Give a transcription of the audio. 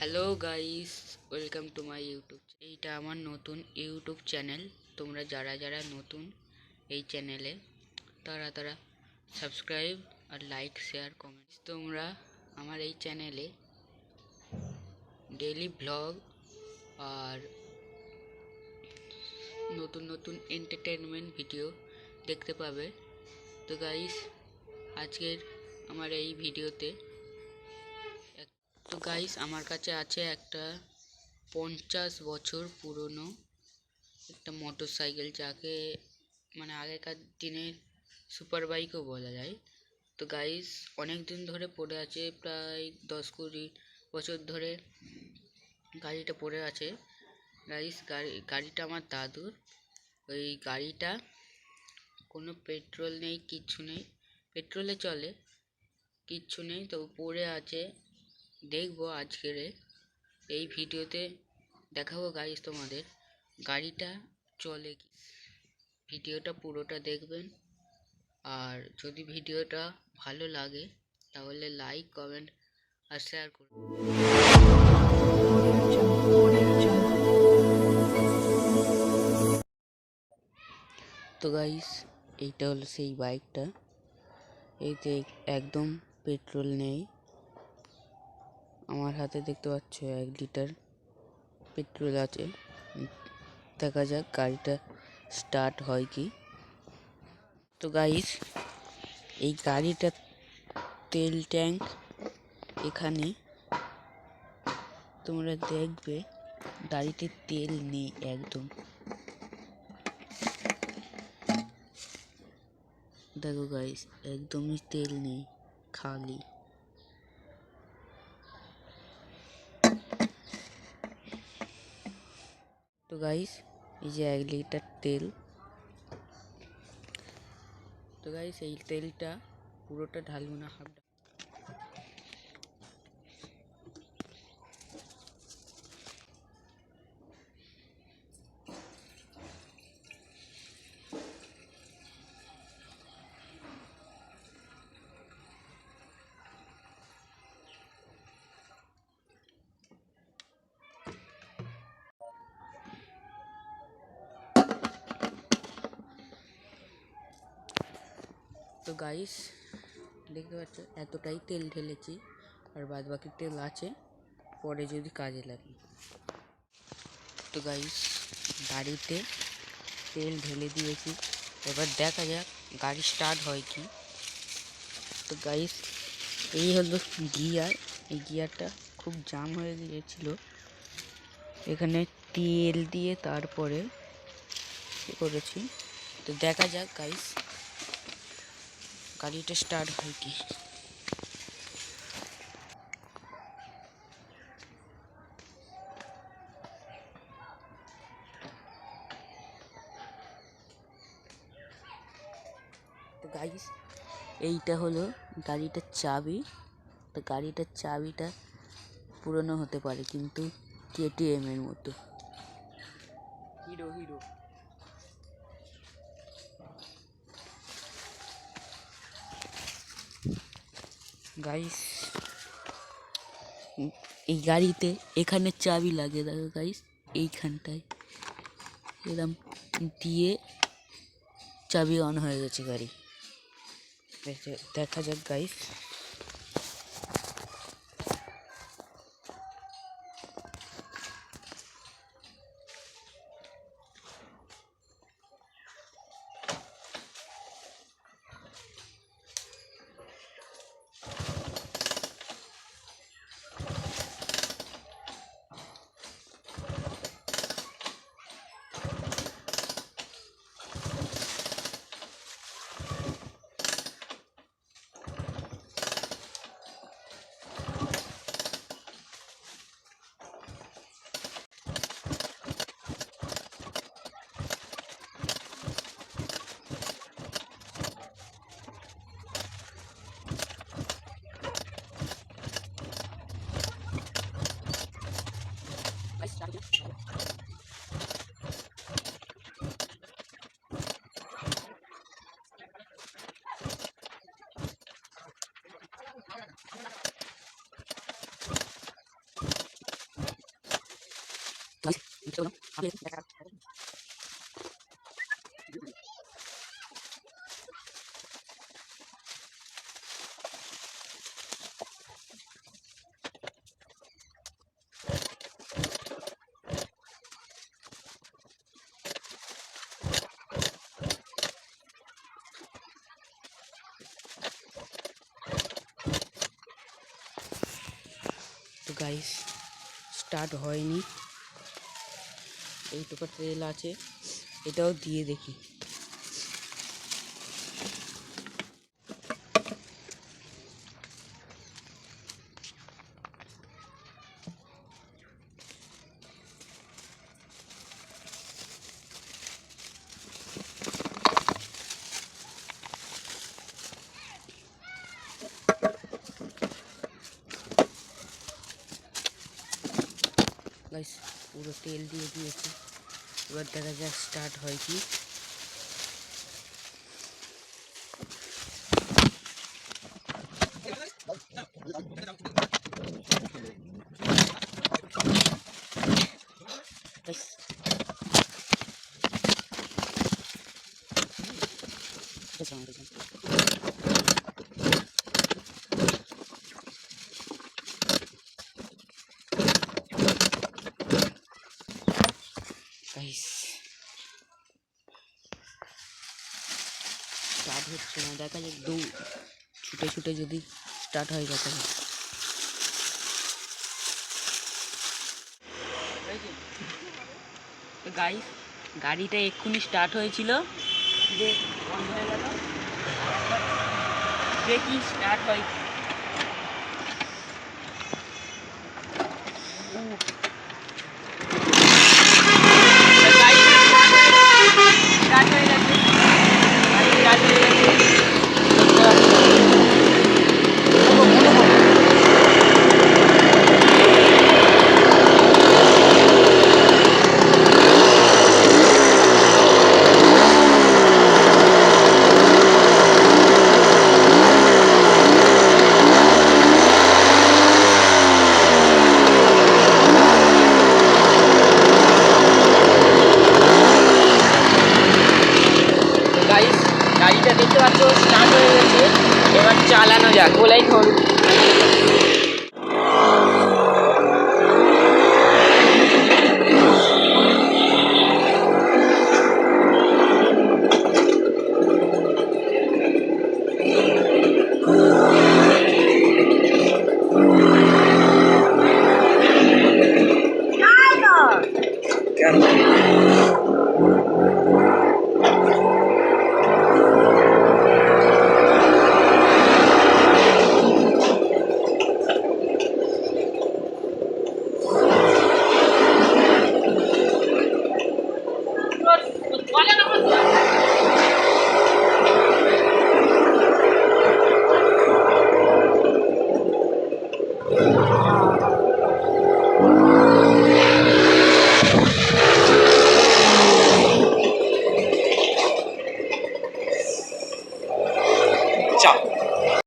Hello guys, welcome to my YouTube. এইটা আমার নতুন ইউটিউব চ্যানেল। তোমরা যারা যারা নতুন এই চ্যানেলে তারা সাবস্ক্রাইব আর লাইক শেয়ার কমেন্ট। তোমরা আমার এই চ্যানেলে ডেইলি ব্লগ আর নতুন নতুন এন্টারটেনমেন্ট ভিডিও দেখতে পাবে। তো গাইস, আজকের আমার এই ভিডিওতে আমার কাছে আছে একটা 50 বছর পুরনো একটা মোটর সাইকেল, যাকে মানে আগেকার দিনের সুপার বাইকও বলা যায়। তো গাইস, অনেক দিন ধরে পড়ে আছে, প্রায় 10-20 বছর ধরে গাড়িটা পড়ে আছে। গাইস, গাড়িটা আমার দাদুর। ওই গাড়িটা কোনো পেট্রোল নেই, কিচ্ছু নেই, পেট্রোলে চলে, কিচ্ছু নেই, তো পড়ে আছে। দেখবো আজকের এই ভিডিওতে দেখাবো গাইস তোমাদের গাড়িটা চলে কি। ভিডিওটা পুরোটা দেখবেন, আর যদি ভিডিওটা ভালো লাগে তাহলে লাইক কমেন্ট আর শেয়ার করুন। তো গাইস, এইটা হলো সেই বাইকটা। এইতে একদম পেট্রোল নেই। আমার হাতে দেখতে পাচ্ছ 1 লিটার পেট্রোল আছে। দেখা যাক গাড়িটা স্টার্ট হয় কি। তো গাইস, এই গাড়িটা তেল ট্যাঙ্ক এখানে তোমরা দেখবে গাড়িতে তেল নেই একদম। দেখো গাইস, একদমই তেল নেই, খালি। তো গাইস, এই যে 1 লিটার তেল। তো গাইস, এই তেলটা পুরোটা ঢালবো না, হাফ। তো গাইস, দেখতে পাচ্ছ এতটাই তেল ঢেলেছি, আর বাদ বাকি তেল আছে, পরে যদি কাজে লাগে। তো গাইস, গাড়িতে তেল ঢেলে দিয়েছি, এবার দেখা যাক গাড়ি স্টার্ট হয় কি। তো গাইস, এই হলো গিয়ার। এই গিয়ারটা খুব জাম হয়ে গিয়েছিল, এখানে তেল দিয়ে তারপরে করেছি। তো দেখা যাক গাইস গাড়িটা স্টার্ট হয় কি। তো গাইস, এইটা হলো গাড়িটার চাবি। তো গাড়িটার চাবিটা পুরনো হতে পারে, কিন্তু KTM এর মতো। হিরো হিরো গাইস, এই গাড়িতে এখানে চাবি লাগে, দেখো গাইস, এইখানটায় এরকম দিয়ে চাবি অন হয়ে গেছে গাড়ি। দেখা যাক গাইস। তো গাইস স্টার্ট হয়নি, এইটুকু তেল আছে, এটাও দিয়ে দেখি। গাইস পুরো তেল দিয়ে দিয়েছি, এবার দেখা যাক স্টার্ট হয় কি। গাইস স্টার্ট হচ্ছে না, দেখা যাক ছুটে ছুটে যদি স্টার্ট হয় দেখা যাক। গাইস গাড়িটা এক্ষুনি স্টার্ট হয়েছিল, বন্ধ হয়ে গেল, দেখি স্টার্ট হয়। গাড়িটা দেখতে পাচ্ছ স্টার্ট হয়ে গেছে, এবার চালানো যাক। বলে